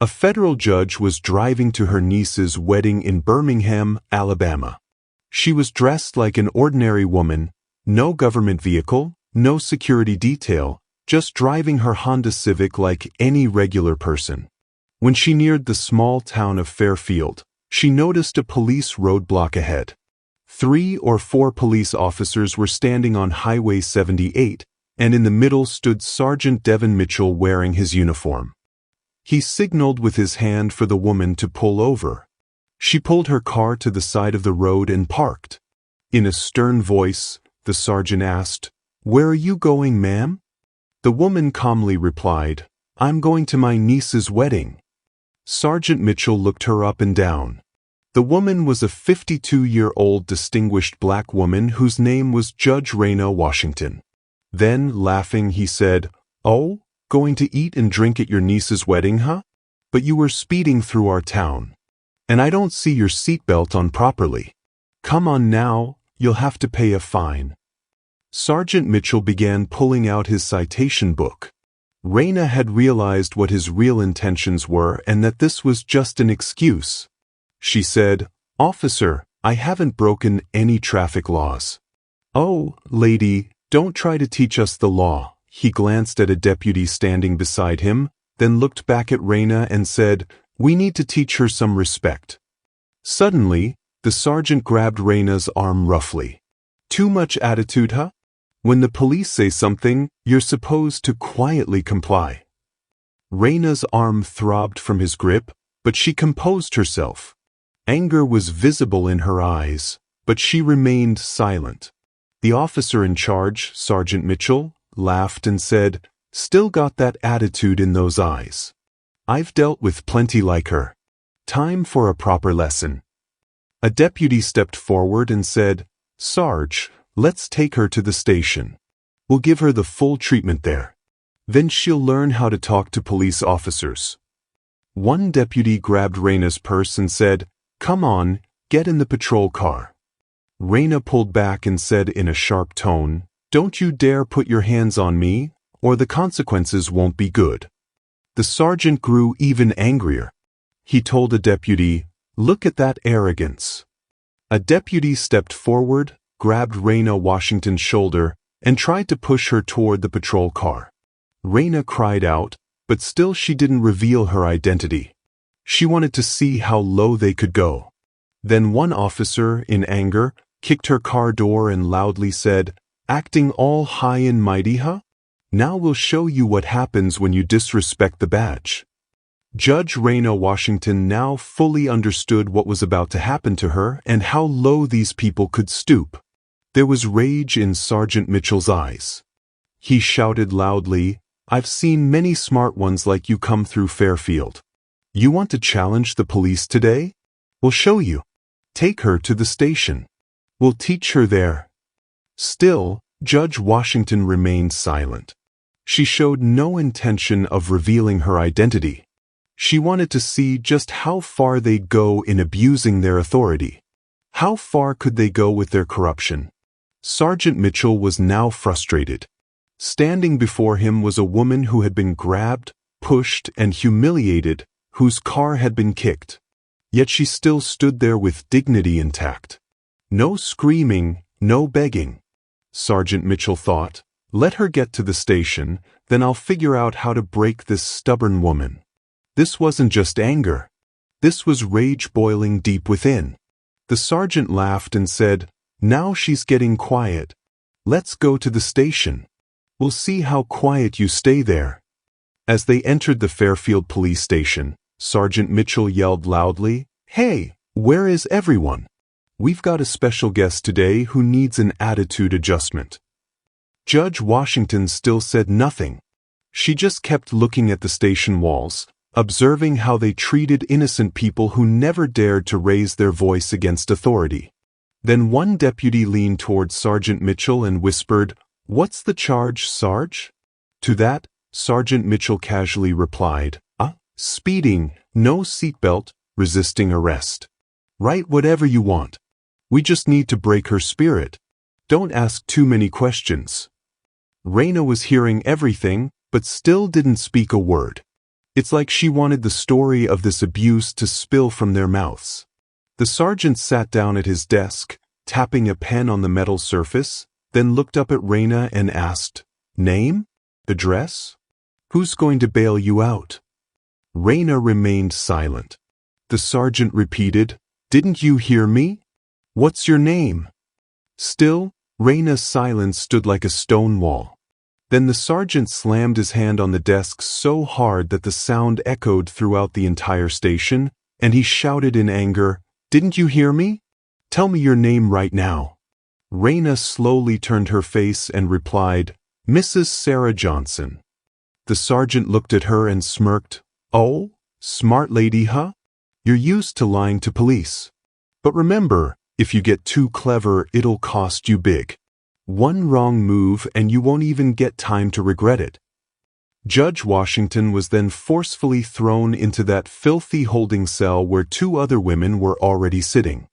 A federal judge was driving to her niece's wedding in Birmingham, Alabama. She was dressed like an ordinary woman, no government vehicle, no security detail, just driving her Honda Civic like any regular person. When she neared the small town of Fairfield, she noticed a police roadblock ahead. 3 or 4 police officers were standing on Highway 78, and in the middle stood Sergeant Devin Mitchell wearing his uniform. He signaled with his hand for the woman to pull over. She pulled her car to the side of the road and parked. In a stern voice, the sergeant asked, "Where are you going, ma'am?" The woman calmly replied, "I'm going to my niece's wedding." Sergeant Mitchell looked her up and down. The woman was a 52-year-old distinguished black woman whose name was Judge Raina Washington. Then, laughing, he said, "Oh, going to eat and drink at your niece's wedding, huh? But you were speeding through our town. And I don't see your seatbelt on properly. Come on now, you'll have to pay a fine." Sergeant Mitchell began pulling out his citation book. Raina had realized what his real intentions were and that this was just an excuse. She said, "Officer, I haven't broken any traffic laws." "Oh, lady, don't try to teach us the law." He glanced at a deputy standing beside him, then looked back at Raina and said, "We need to teach her some respect." Suddenly, the sergeant grabbed Raina's arm roughly. "Too much attitude, huh? When the police say something, you're supposed to quietly comply." Raina's arm throbbed from his grip, but she composed herself. Anger was visible in her eyes, but she remained silent. The officer in charge, Sergeant Mitchell, laughed and said, "Still got that attitude in those eyes. I've dealt with plenty like her. Time for a proper lesson." A deputy stepped forward and said, "Sarge, let's take her to the station. We'll give her the full treatment there. Then she'll learn how to talk to police officers." One deputy grabbed Raina's purse and said, "Come on, get in the patrol car." Raina pulled back and said in a sharp tone, "Don't you dare put your hands on me, or the consequences won't be good." The sergeant grew even angrier. He told a deputy, "Look at that arrogance." A deputy stepped forward, grabbed Raina Washington's shoulder, and tried to push her toward the patrol car. Raina cried out, but still she didn't reveal her identity. She wanted to see how low they could go. Then one officer, in anger, kicked her car door and loudly said, "Acting all high and mighty, huh? Now we'll show you what happens when you disrespect the badge." Judge Raina Washington now fully understood what was about to happen to her and how low these people could stoop. There was rage in Sergeant Mitchell's eyes. He shouted loudly, "I've seen many smart ones like you come through Fairfield. You want to challenge the police today? We'll show you. Take her to the station. We'll teach her there." Still, Judge Washington remained silent. She showed no intention of revealing her identity. She wanted to see just how far they'd go in abusing their authority. How far could they go with their corruption? Sergeant Mitchell was now frustrated. Standing before him was a woman who had been grabbed, pushed, and humiliated, whose car had been kicked. Yet she still stood there with dignity intact. No screaming, no begging. Sergeant Mitchell thought, "Let her get to the station, then I'll figure out how to break this stubborn woman." This wasn't just anger. This was rage boiling deep within. The sergeant laughed and said, "Now she's getting quiet. Let's go to the station. We'll see how quiet you stay there." As they entered the Fairfield police station, Sergeant Mitchell yelled loudly, "Hey, where is everyone? We've got a special guest today who needs an attitude adjustment." Judge Washington still said nothing. She just kept looking at the station walls, observing how they treated innocent people who never dared to raise their voice against authority. Then one deputy leaned toward Sergeant Mitchell and whispered, "What's the charge, Sarge?" To that, Sergeant Mitchell casually replied, "Speeding, no seatbelt, resisting arrest. Write whatever you want. We just need to break her spirit. Don't ask too many questions." Raina was hearing everything, but still didn't speak a word. It's like she wanted the story of this abuse to spill from their mouths. The sergeant sat down at his desk, tapping a pen on the metal surface, then looked up at Raina and asked, "Name? Address? Who's going to bail you out?" Raina remained silent. The sergeant repeated, "Didn't you hear me? What's your name?" Still, Raina's silence stood like a stone wall. Then the sergeant slammed his hand on the desk so hard that the sound echoed throughout the entire station, and he shouted in anger, "Didn't you hear me? Tell me your name right now." Raina slowly turned her face and replied, "Mrs. Sarah Johnson." The sergeant looked at her and smirked, "Oh, smart lady, huh? You're used to lying to police. But remember, if you get too clever, it'll cost you big. One wrong move and you won't even get time to regret it." Judge Washington was then forcefully thrown into that filthy holding cell where two other women were already sitting.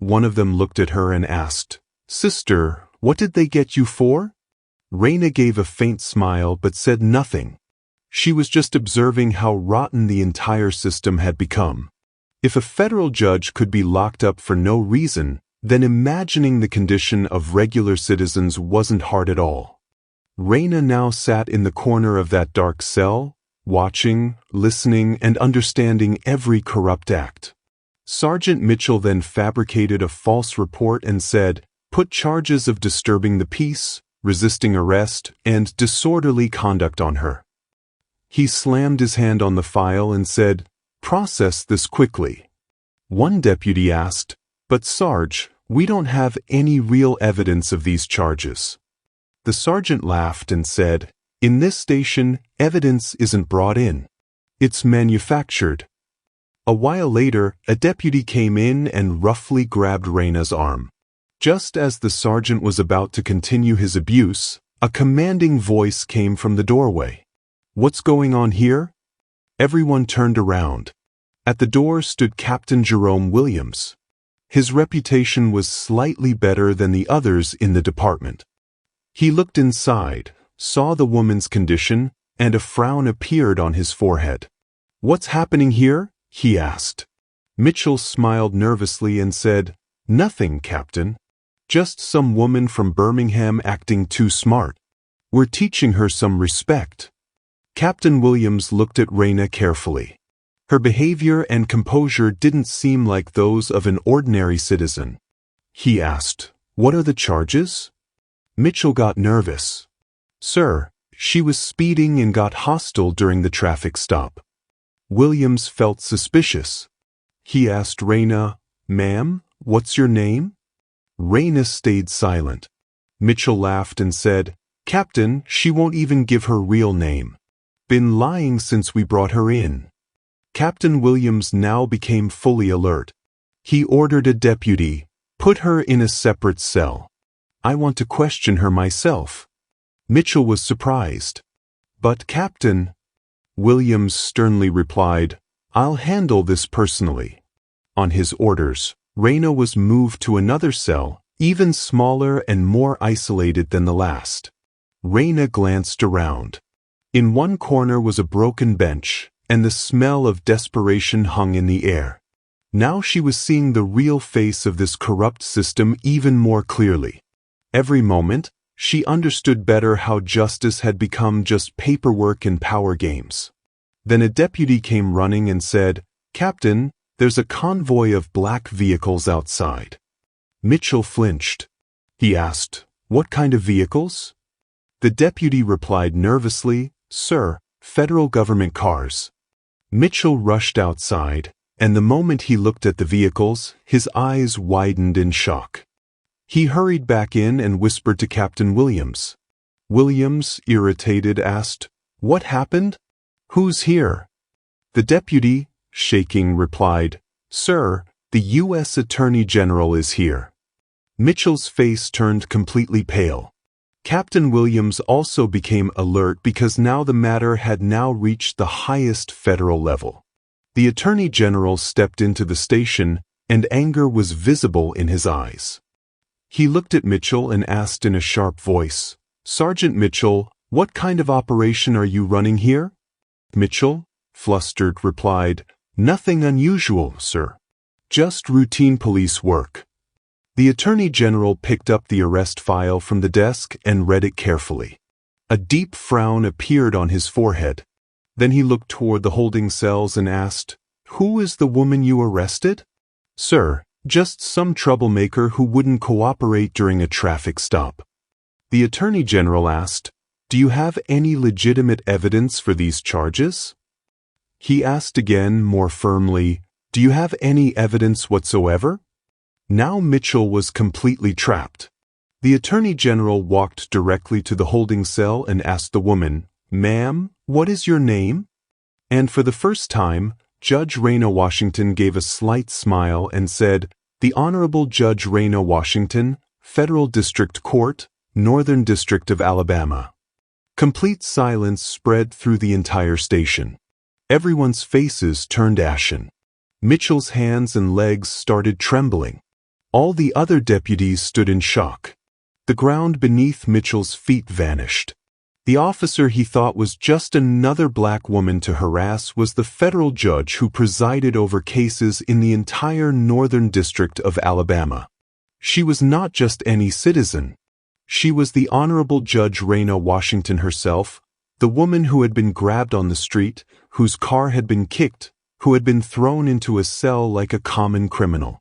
One of them looked at her and asked, "Sister, what did they get you for?" Raina gave a faint smile but said nothing. She was just observing how rotten the entire system had become. If a federal judge could be locked up for no reason, then imagining the condition of regular citizens wasn't hard at all. Raina now sat in the corner of that dark cell, watching, listening, and understanding every corrupt act. Sergeant Mitchell then fabricated a false report and said, "Put charges of disturbing the peace, resisting arrest, and disorderly conduct on her." He slammed his hand on the file and said, "Process this quickly." One deputy asked, "But Sarge, we don't have any real evidence of these charges." The sergeant laughed and said, "In this station, evidence isn't brought in. It's manufactured." A while later, a deputy came in and roughly grabbed Raina's arm. Just as the sergeant was about to continue his abuse, a commanding voice came from the doorway. "What's going on here?" Everyone turned around. At the door stood Captain Jerome Williams. His reputation was slightly better than the others in the department. He looked inside, saw the woman's condition, and a frown appeared on his forehead. "What's happening here?" he asked. Mitchell smiled nervously and said, "Nothing, Captain. Just some woman from Birmingham acting too smart. We're teaching her some respect." Captain Williams looked at Raina carefully. Her behavior and composure didn't seem like those of an ordinary citizen. He asked, "What are the charges?" Mitchell got nervous. "Sir, she was speeding and got hostile during the traffic stop." Williams felt suspicious. He asked Raina, "Ma'am, what's your name?" Raina stayed silent. Mitchell laughed and said, "Captain, she won't even give her real name. Been lying since we brought her in." Captain Williams now became fully alert. He ordered a deputy, "Put her in a separate cell. I want to question her myself." Mitchell was surprised. "But Captain," Williams sternly replied, "I'll handle this personally." On his orders, Raina was moved to another cell, even smaller and more isolated than the last. Raina glanced around. In one corner was a broken bench, and the smell of desperation hung in the air. Now she was seeing the real face of this corrupt system even more clearly. Every moment, she understood better how justice had become just paperwork and power games. Then a deputy came running and said, "Captain, there's a convoy of black vehicles outside." Mitchell flinched. He asked, "What kind of vehicles?" The deputy replied nervously, "Sir, federal government cars." Mitchell rushed outside, and the moment he looked at the vehicles, his eyes widened in shock. He hurried back in and whispered to Captain Williams. Williams, irritated, asked, "What happened? Who's here?" The deputy, shaking, replied, "Sir, the U.S. Attorney General is here." Mitchell's face turned completely pale. Captain Williams also became alert because now the matter had now reached the highest federal level. The Attorney General stepped into the station, and anger was visible in his eyes. He looked at Mitchell and asked in a sharp voice, "Sergeant Mitchell, what kind of operation are you running here?" Mitchell, flustered, replied, "Nothing unusual, sir. Just routine police work." The Attorney General picked up the arrest file from the desk and read it carefully. A deep frown appeared on his forehead. Then he looked toward the holding cells and asked, "Who is the woman you arrested?" "Sir, just some troublemaker who wouldn't cooperate during a traffic stop." The Attorney General asked, "Do you have any legitimate evidence for these charges?" He asked again, more firmly, "Do you have any evidence whatsoever?" Now Mitchell was completely trapped. The Attorney General walked directly to the holding cell and asked the woman, "Ma'am, what is your name?" And for the first time, Judge Raina Washington gave a slight smile and said, "The Honorable Judge Raina Washington, Federal District Court, Northern District of Alabama." Complete silence spread through the entire station. Everyone's faces turned ashen. Mitchell's hands and legs started trembling. All the other deputies stood in shock. The ground beneath Mitchell's feet vanished. The officer he thought was just another black woman to harass was the federal judge who presided over cases in the entire Northern District of Alabama. She was not just any citizen. She was the Honorable Judge Raina Washington herself, the woman who had been grabbed on the street, whose car had been kicked, who had been thrown into a cell like a common criminal.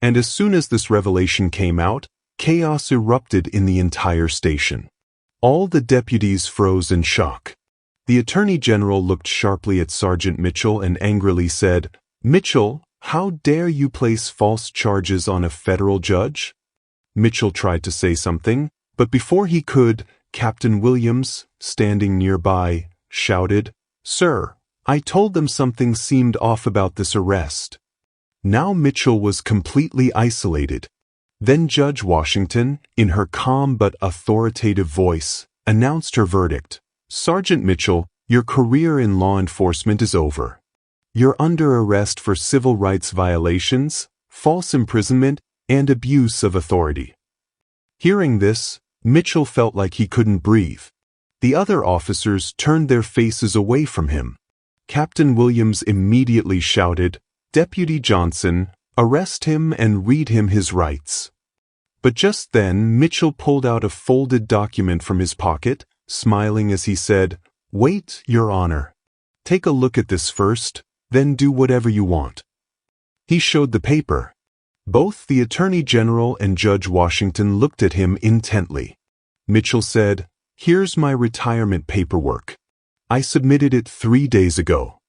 And as soon as this revelation came out, chaos erupted in the entire station. All the deputies froze in shock. The Attorney General looked sharply at Sergeant Mitchell and angrily said, "Mitchell, how dare you place false charges on a federal judge?" Mitchell tried to say something, but before he could, Captain Williams, standing nearby, shouted, "Sir, I told them something seemed off about this arrest." Now Mitchell was completely isolated. Then Judge Washington, in her calm but authoritative voice, announced her verdict. "Sergeant Mitchell, your career in law enforcement is over. You're under arrest for civil rights violations, false imprisonment, and abuse of authority." Hearing this, Mitchell felt like he couldn't breathe. The other officers turned their faces away from him. Captain Williams immediately shouted, "Deputy Johnson, arrest him and read him his rights." But just then Mitchell pulled out a folded document from his pocket, smiling as he said, "Wait, Your Honor. Take a look at this first, then do whatever you want." He showed the paper. Both the Attorney General and Judge Washington looked at him intently. Mitchell said, "Here's my retirement paperwork. I submitted it 3 days ago.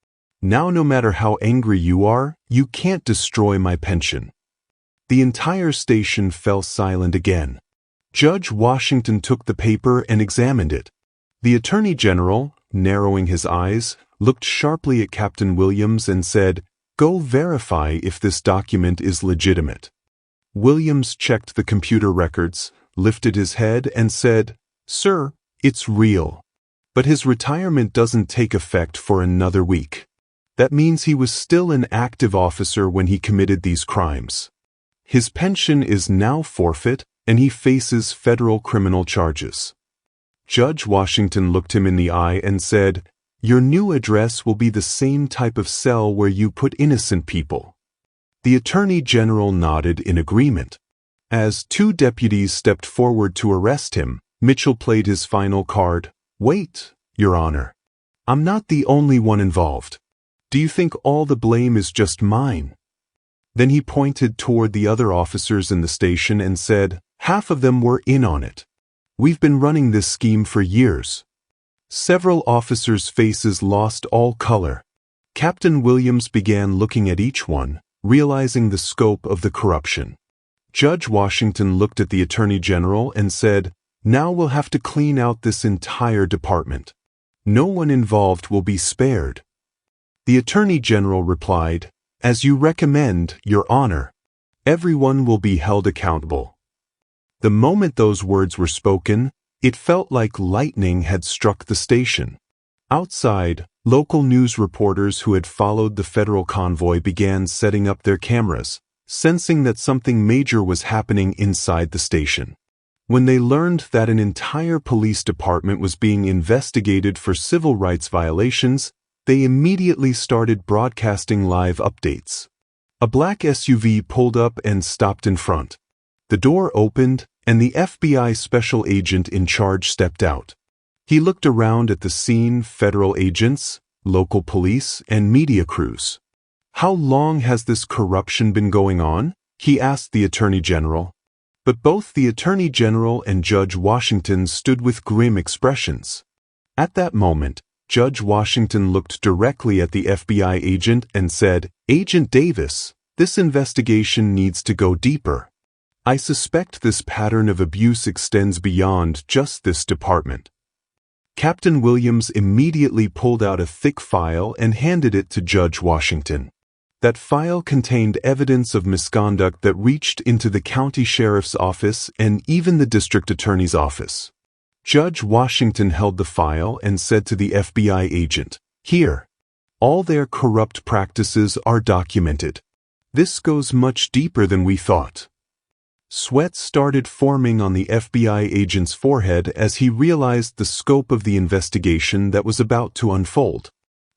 Now no matter how angry you are, you can't destroy my pension." The entire station fell silent again. Judge Washington took the paper and examined it. The Attorney General, narrowing his eyes, looked sharply at Captain Williams and said, "Go verify if this document is legitimate." Williams checked the computer records, lifted his head and said, "Sir, it's real. But his retirement doesn't take effect for another week. That means he was still an active officer when he committed these crimes. His pension is now forfeit, and he faces federal criminal charges." Judge Washington looked him in the eye and said, "Your new address will be the same type of cell where you put innocent people." The Attorney General nodded in agreement. As 2 deputies stepped forward to arrest him, Mitchell played his final card. "Wait, Your Honor. I'm not the only one involved. Do you think all the blame is just mine?" Then he pointed toward the other officers in the station and said, "Half of them were in on it. We've been running this scheme for years." Several officers' faces lost all color. Captain Williams began looking at each one, realizing the scope of the corruption. Judge Washington looked at the Attorney General and said, "Now we'll have to clean out this entire department. No one involved will be spared." The Attorney General replied, "As you recommend, Your Honor. Everyone will be held accountable." The moment those words were spoken, it felt like lightning had struck the station. Outside, local news reporters who had followed the federal convoy began setting up their cameras, sensing that something major was happening inside the station. When they learned that an entire police department was being investigated for civil rights violations, they immediately started broadcasting live updates. A black SUV pulled up and stopped in front. The door opened, and the FBI special agent in charge stepped out. He looked around at the scene: federal agents, local police, and media crews. "How long has this corruption been going on?" he asked the Attorney General. But both the Attorney General and Judge Washington stood with grim expressions. At that moment, Judge Washington looked directly at the FBI agent and said, "Agent Davis, this investigation needs to go deeper. I suspect this pattern of abuse extends beyond just this department." Captain Williams immediately pulled out a thick file and handed it to Judge Washington. That file contained evidence of misconduct that reached into the county sheriff's office and even the district attorney's office. Judge Washington held the file and said to the FBI agent, "Here, all their corrupt practices are documented. This goes much deeper than we thought." Sweat started forming on the FBI agent's forehead as he realized the scope of the investigation that was about to unfold.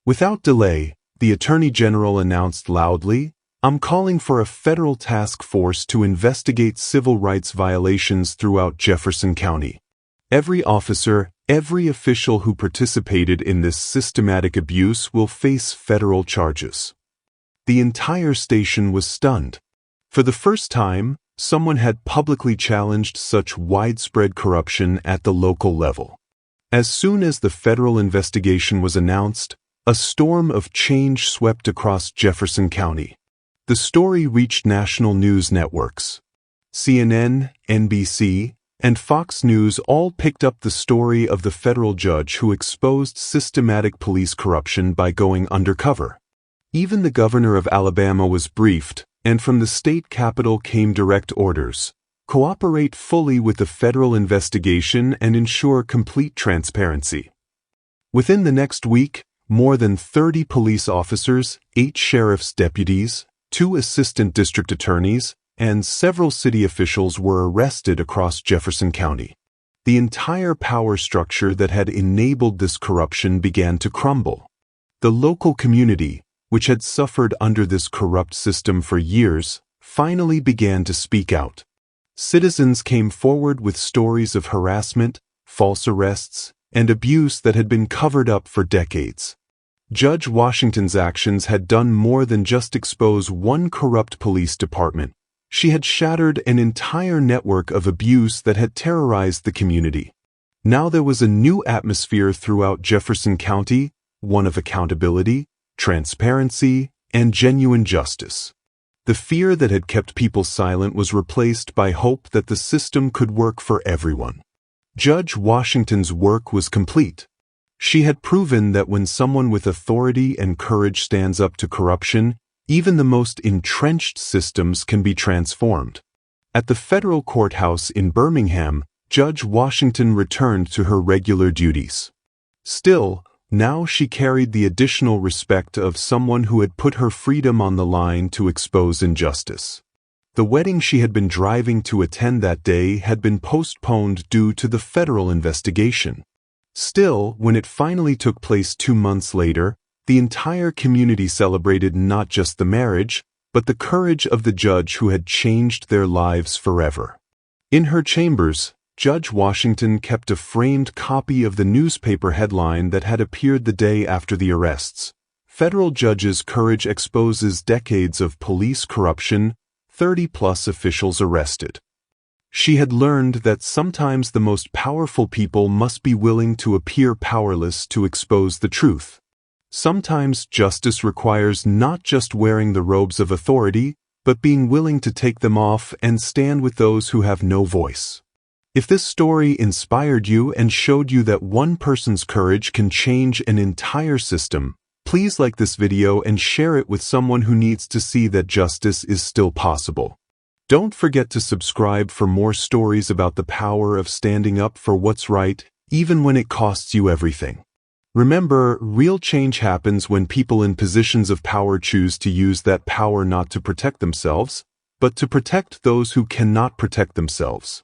Without delay, the Attorney General announced loudly, "I'm calling for a federal task force to investigate civil rights violations throughout Jefferson County. Every officer, every official who participated in this systematic abuse will face federal charges." The entire station was stunned. For the first time, someone had publicly challenged such widespread corruption at the local level. As soon as the federal investigation was announced, a storm of change swept across Jefferson County. The story reached national news networks. CNN, NBC, and Fox News all picked up the story of the federal judge who exposed systematic police corruption by going undercover. Even the governor of Alabama was briefed, and from the state capitol came direct orders: cooperate fully with the federal investigation and ensure complete transparency. Within the next week, more than 30 police officers, 8 sheriff's deputies, 2 assistant district attorneys, and several city officials were arrested across Jefferson County. The entire power structure that had enabled this corruption began to crumble. The local community, which had suffered under this corrupt system for years, finally began to speak out. Citizens came forward with stories of harassment, false arrests, and abuse that had been covered up for decades. Judge Washington's actions had done more than just expose one corrupt police department. She had shattered an entire network of abuse that had terrorized the community. Now there was a new atmosphere throughout Jefferson County, one of accountability, transparency, and genuine justice. The fear that had kept people silent was replaced by hope that the system could work for everyone. Judge Washington's work was complete. She had proven that when someone with authority and courage stands up to corruption, even the most entrenched systems can be transformed. At the federal courthouse in Birmingham, Judge Washington returned to her regular duties. Still, now she carried the additional respect of someone who had put her freedom on the line to expose injustice. The wedding she had been driving to attend that day had been postponed due to the federal investigation. Still, when it finally took place 2 months later, the entire community celebrated not just the marriage, but the courage of the judge who had changed their lives forever. In her chambers, Judge Washington kept a framed copy of the newspaper headline that had appeared the day after the arrests: "Federal Judge's Courage Exposes Decades of Police Corruption, 30+ Officials Arrested." She had learned that sometimes the most powerful people must be willing to appear powerless to expose the truth. Sometimes justice requires not just wearing the robes of authority, but being willing to take them off and stand with those who have no voice. If this story inspired you and showed you that one person's courage can change an entire system, please like this video and share it with someone who needs to see that justice is still possible. Don't forget to subscribe for more stories about the power of standing up for what's right, even when it costs you everything. Remember, real change happens when people in positions of power choose to use that power not to protect themselves, but to protect those who cannot protect themselves.